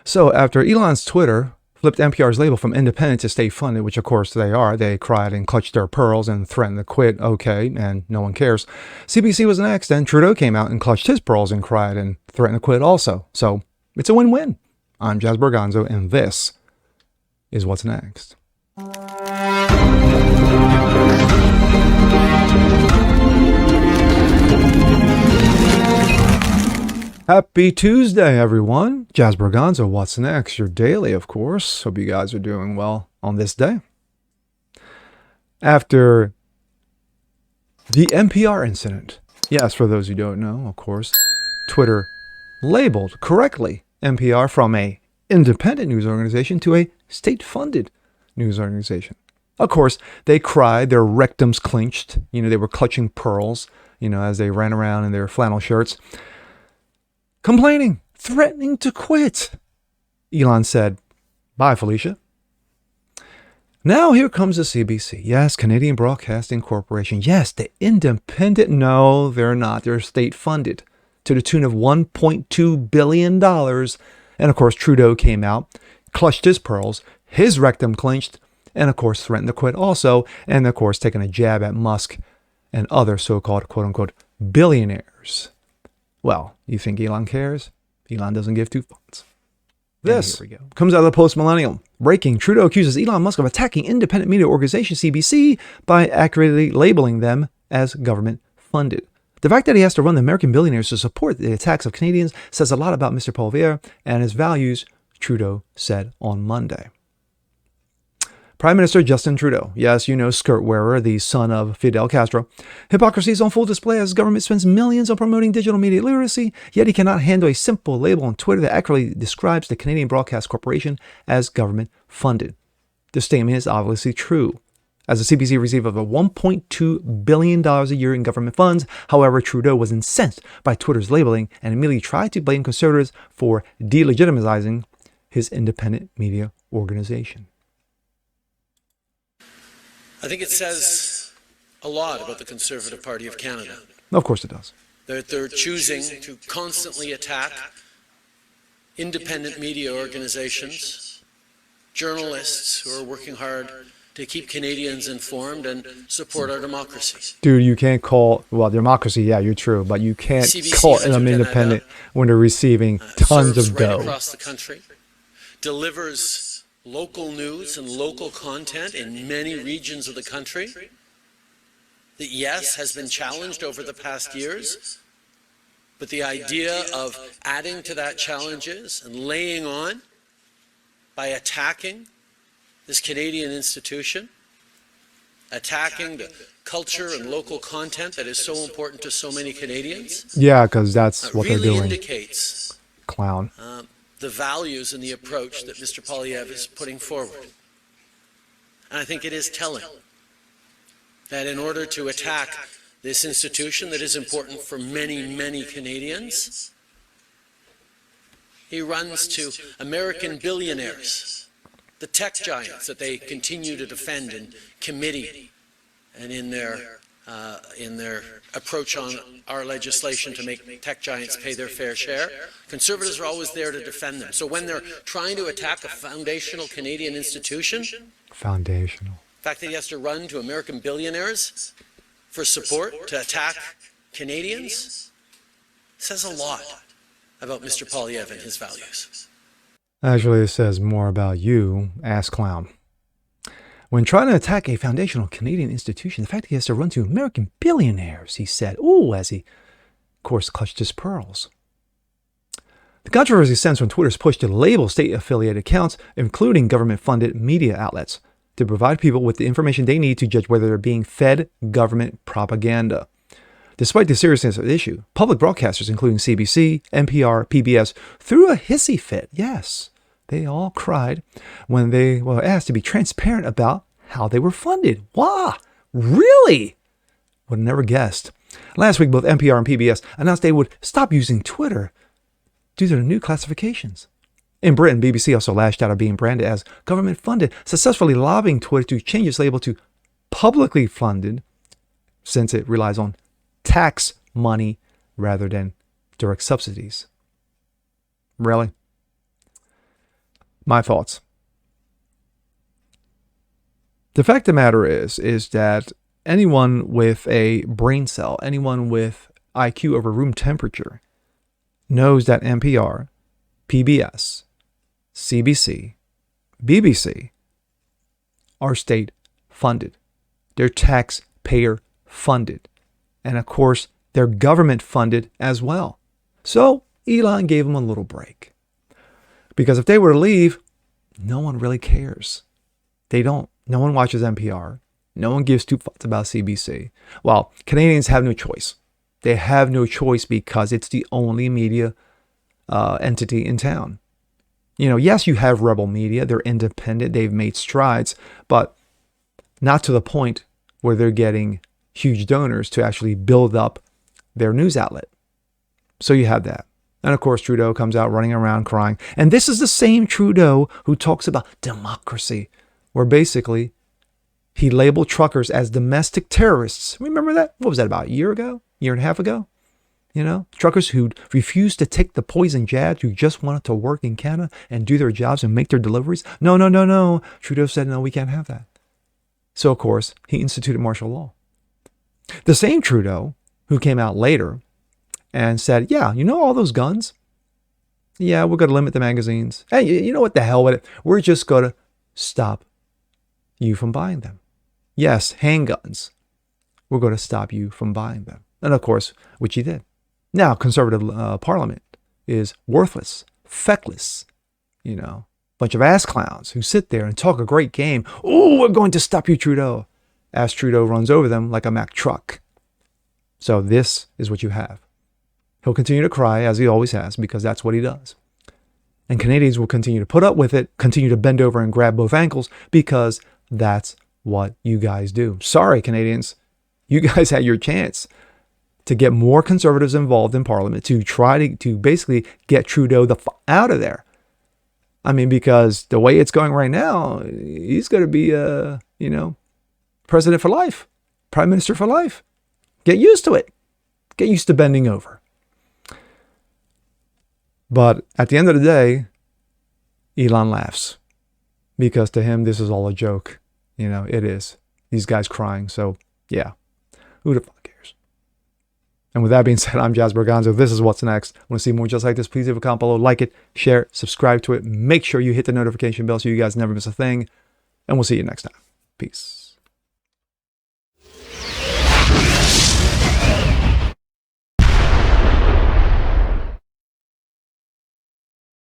So after Elon's Twitter flipped NPR's label from independent to state-funded, which of course they are, they cried and clutched their pearls and threatened to quit, okay, and no one cares. CBC was next, and Trudeau came out and clutched his pearls and cried and threatened to quit also. So it's a win-win. I'm Jazz Berganzo, and this is what's next. Happy Tuesday, everyone. Jazz Berganzo, what's next? Your daily, of course. Hope you guys are doing well on this day. After the NPR incident, yes, for those who don't know, of course, Twitter labeled correctly NPR from a independent news organization to a state-funded news organization. Of course, they cried, their rectums clenched, they were clutching pearls, as they ran around in their flannel shirts, complaining, threatening to quit. Elon said, bye, Felicia. Now here comes the CBC. Yes, Canadian Broadcasting Corporation. Yes, the independent. No, they're not. They're state-funded to the tune of $1.2 billion. And of course, Trudeau came out, clutched his pearls, his rectum clenched, and of course, threatened to quit also. And of course, taking a jab at Musk and other so-called quote-unquote billionaires. Well, you think Elon cares? Elon doesn't give two fucks. This comes out of the Post-Millennial. Breaking, Trudeau accuses Elon Musk of attacking independent media organization CBC by accurately labeling them as government-funded. The fact that he has to run the American billionaires to support the attacks of Canadians says a lot about Mr. Poilievre and his values, Trudeau said on Monday. Prime Minister Justin Trudeau, yes, skirt wearer, the son of Fidel Castro. Hypocrisy is on full display as government spends millions on promoting digital media literacy, yet he cannot handle a simple label on Twitter that accurately describes the Canadian Broadcast Corporation as government-funded. The statement is obviously true, as the CBC received over $1.2 billion a year in government funds. However, Trudeau was incensed by Twitter's labeling and immediately tried to blame conservatives for delegitimizing his independent media organization. I think it says a lot about the Conservative Party of Canada. Of course it does. They're choosing to constantly attack independent media organizations, journalists who are working hard to keep Canadians informed and support our democracy. Dude, you can't call, democracy, yeah, you're true, but you can't call them independent when they're receiving tons of dough. Right across the country, delivers local news and local content in many regions of the country that, yes, has been challenged over the past years, but the idea of adding to that challenges and laying on by attacking this Canadian institution, attacking the culture and local content that is so important to so many Canadians. Yeah, because that's what really they're doing. Indicates clown. The values and the approach that Mr. Poilievre is putting forward. And I think it is telling that in order to attack this institution that is important for many, many Canadians, he runs to American billionaires, the tech giants that they continue to defend in committee and in their approach on our legislation to make tech giants pay their fair share. Conservatives are always there to defend them. So when they're trying to attack a foundational Canadian institution, the fact that he has to run to American billionaires for support to attack Canadians says a lot about Mr. Poilievre and his values. Actually, it says more about you, ass clown. When trying to attack a foundational Canadian institution, the fact that he has to run to American billionaires, he said, as he, of course, clutched his pearls. The controversy stems from Twitter's push to label state-affiliated accounts, including government-funded media outlets, to provide people with the information they need to judge whether they're being fed government propaganda. Despite the seriousness of the issue, public broadcasters, including CBC, NPR, PBS, threw a hissy fit. Yes, they all cried when they were asked to be transparent about how they were funded. Wow, really? Would have never guessed. Last week, both NPR and PBS announced they would stop using Twitter due to the new classifications. In Britain, BBC also lashed out at being branded as government-funded, successfully lobbying Twitter to change its label to publicly funded, since it relies on tax money rather than direct subsidies. Really? My thoughts. The fact of the matter is that anyone with a brain cell, anyone with IQ over room temperature, knows that NPR, PBS, CBC, BBC are state funded. They're taxpayer funded. And of course, they're government funded as well. So Elon gave them a little break. Because if they were to leave, no one really cares. They don't. No one watches NPR. No one gives two fucks about CBC. Well, Canadians have no choice. They have no choice because it's the only media entity in town. You know, yes, you have Rebel Media. They're independent. They've made strides, but not to the point where they're getting huge donors to actually build up their news outlet. So you have that. And of course, Trudeau comes out running around crying. And this is the same Trudeau who talks about democracy, where basically he labeled truckers as domestic terrorists. Remember that? What was that, about a year ago? Year and a half ago? You know, truckers who refused to take the poison jabs, who just wanted to work in Canada and do their jobs and make their deliveries. No. Trudeau said, no, we can't have that. So, of course, he instituted martial law. The same Trudeau who came out later and said, yeah, you know all those guns? Yeah, we're going to limit the magazines. Hey, you know what, the hell with it? We're just going to stop you from buying them. Yes, handguns. We're going to stop you from buying them. And of course, which he did. Now, conservative parliament is worthless, feckless, you know, bunch of ass clowns who sit there and talk a great game. Oh, we're going to stop you, Trudeau. As Trudeau runs over them like a Mack truck. So this is what you have. He'll continue to cry, as he always has, because that's what he does. And Canadians will continue to put up with it, continue to bend over and grab both ankles, because that's what you guys do. Sorry, Canadians. You guys had your chance to get more conservatives involved in Parliament, to try to basically get Trudeau out of there. I mean, because the way it's going right now, he's going to be, president for life, prime minister for life. Get used to it. Get used to bending over. But at the end of the day, Elon laughs because to him, this is all a joke. You know, it is. These guys crying. So, yeah, who the fuck cares? And with that being said, I'm Jazz Berganzo. This is What's Next. Want to see more just like this? Please leave a comment below, like it, share it, subscribe to it. Make sure you hit the notification bell so you guys never miss a thing. And we'll see you next time. Peace.